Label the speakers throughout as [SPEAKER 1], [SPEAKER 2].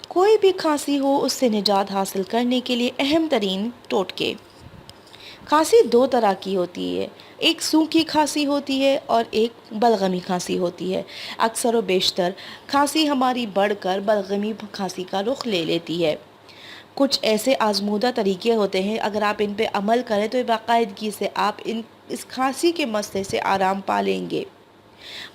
[SPEAKER 1] کوئی بھی کھانسی ہو اس سے نجات حاصل کرنے کے لیے اہم ترین ٹوٹکے۔ کھانسی دو طرح کی ہوتی ہے، ایک سوکھی کھانسی ہوتی ہے اور ایک بلغمی کھانسی ہوتی ہے۔ اکثر و بیشتر کھانسی ہماری بڑھ کر بلغمی کھانسی کا رخ لے لیتی ہے۔ کچھ ایسے آزمودہ طریقے ہوتے ہیں، اگر آپ ان پہ عمل کریں تو باقاعدگی سے آپ اس کھانسی کے مسئلے سے آرام پا لیں گے۔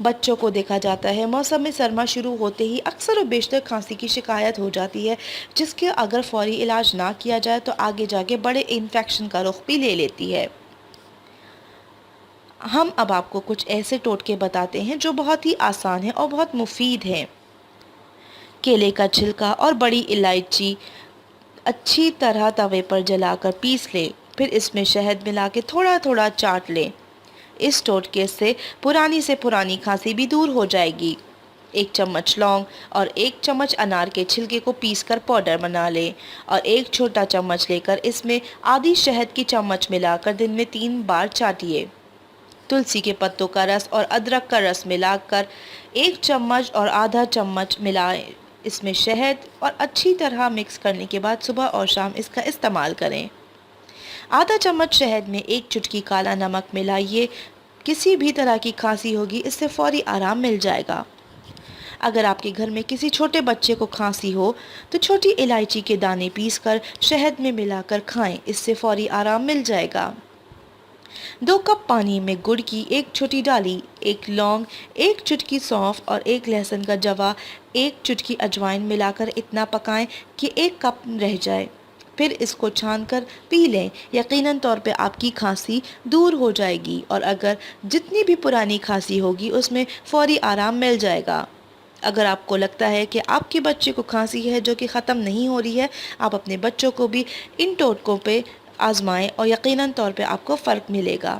[SPEAKER 1] بچوں کو دیکھا جاتا ہے موسم سرما شروع ہوتے ہی اکثر و بیشتر کھانسی کی شکایت ہو جاتی ہے، جس کے اگر فوری علاج نہ کیا جائے تو آگے جا کے بڑے انفیکشن کا رخ بھی لے لیتی ہے۔ ہم اب آپ کو کچھ ایسے ٹوٹکے بتاتے ہیں جو بہت ہی آسان ہیں اور بہت مفید ہیں۔ کیلے کا چھلکا اور بڑی الائچی اچھی طرح توے پر جلا کر پیس لیں، پھر اس میں شہد ملا کے تھوڑا تھوڑا چاٹ لیں۔ اس ٹوٹکے سے پرانی کھانسی بھی دور ہو جائے گی۔ 1 چمچ لونگ اور 1 چمچ انار کے چھلکے کو پیس کر پاؤڈر بنا لیں اور ایک چھوٹا چمچ لے کر اس میں آدھی شہد کی چمچ ملا کر دن میں 3 بار چاٹیے۔ تلسی کے پتوں کا رس اور ادرک کا رس ملا کر 1 چمچ اور آدھا چمچ ملائیں، اس میں شہد اور اچھی طرح مکس کرنے کے بعد صبح اور شام اس کا استعمال کریں۔ آدھا چمچ شہد میں 1 چٹکی کالا نمک ملائیے۔ کسی بھی طرح کی کھانسی ہوگی اس سے فوری آرام مل جائے گا۔ اگر آپ کے گھر میں کسی چھوٹے بچے کو کھانسی ہو تو چھوٹی الائچی کے دانے پیس کر شہد میں ملا کر کھائیں، اس سے فوری آرام مل جائے گا۔ 2 کپ پانی میں گڑ کی 1 چھوٹی ڈالی، 1 لونگ، 1 چٹکی سونف اور 1 لہسن کا جوا، 1 چٹکی اجوائن ملا کر اتنا پکائیں کہ 1 کپ رہ جائے، پھر اس کو چھان کر پی لیں۔ یقیناً طور پہ آپ کی کھانسی دور ہو جائے گی اور اگر جتنی بھی پرانی کھانسی ہوگی اس میں فوری آرام مل جائے گا۔ اگر آپ کو لگتا ہے کہ آپ کے بچے کو کھانسی ہے جو کہ ختم نہیں ہو رہی ہے، آپ اپنے بچوں کو بھی ان ٹوٹکوں پہ آزمائیں اور یقیناً طور پہ آپ کو فرق ملے گا۔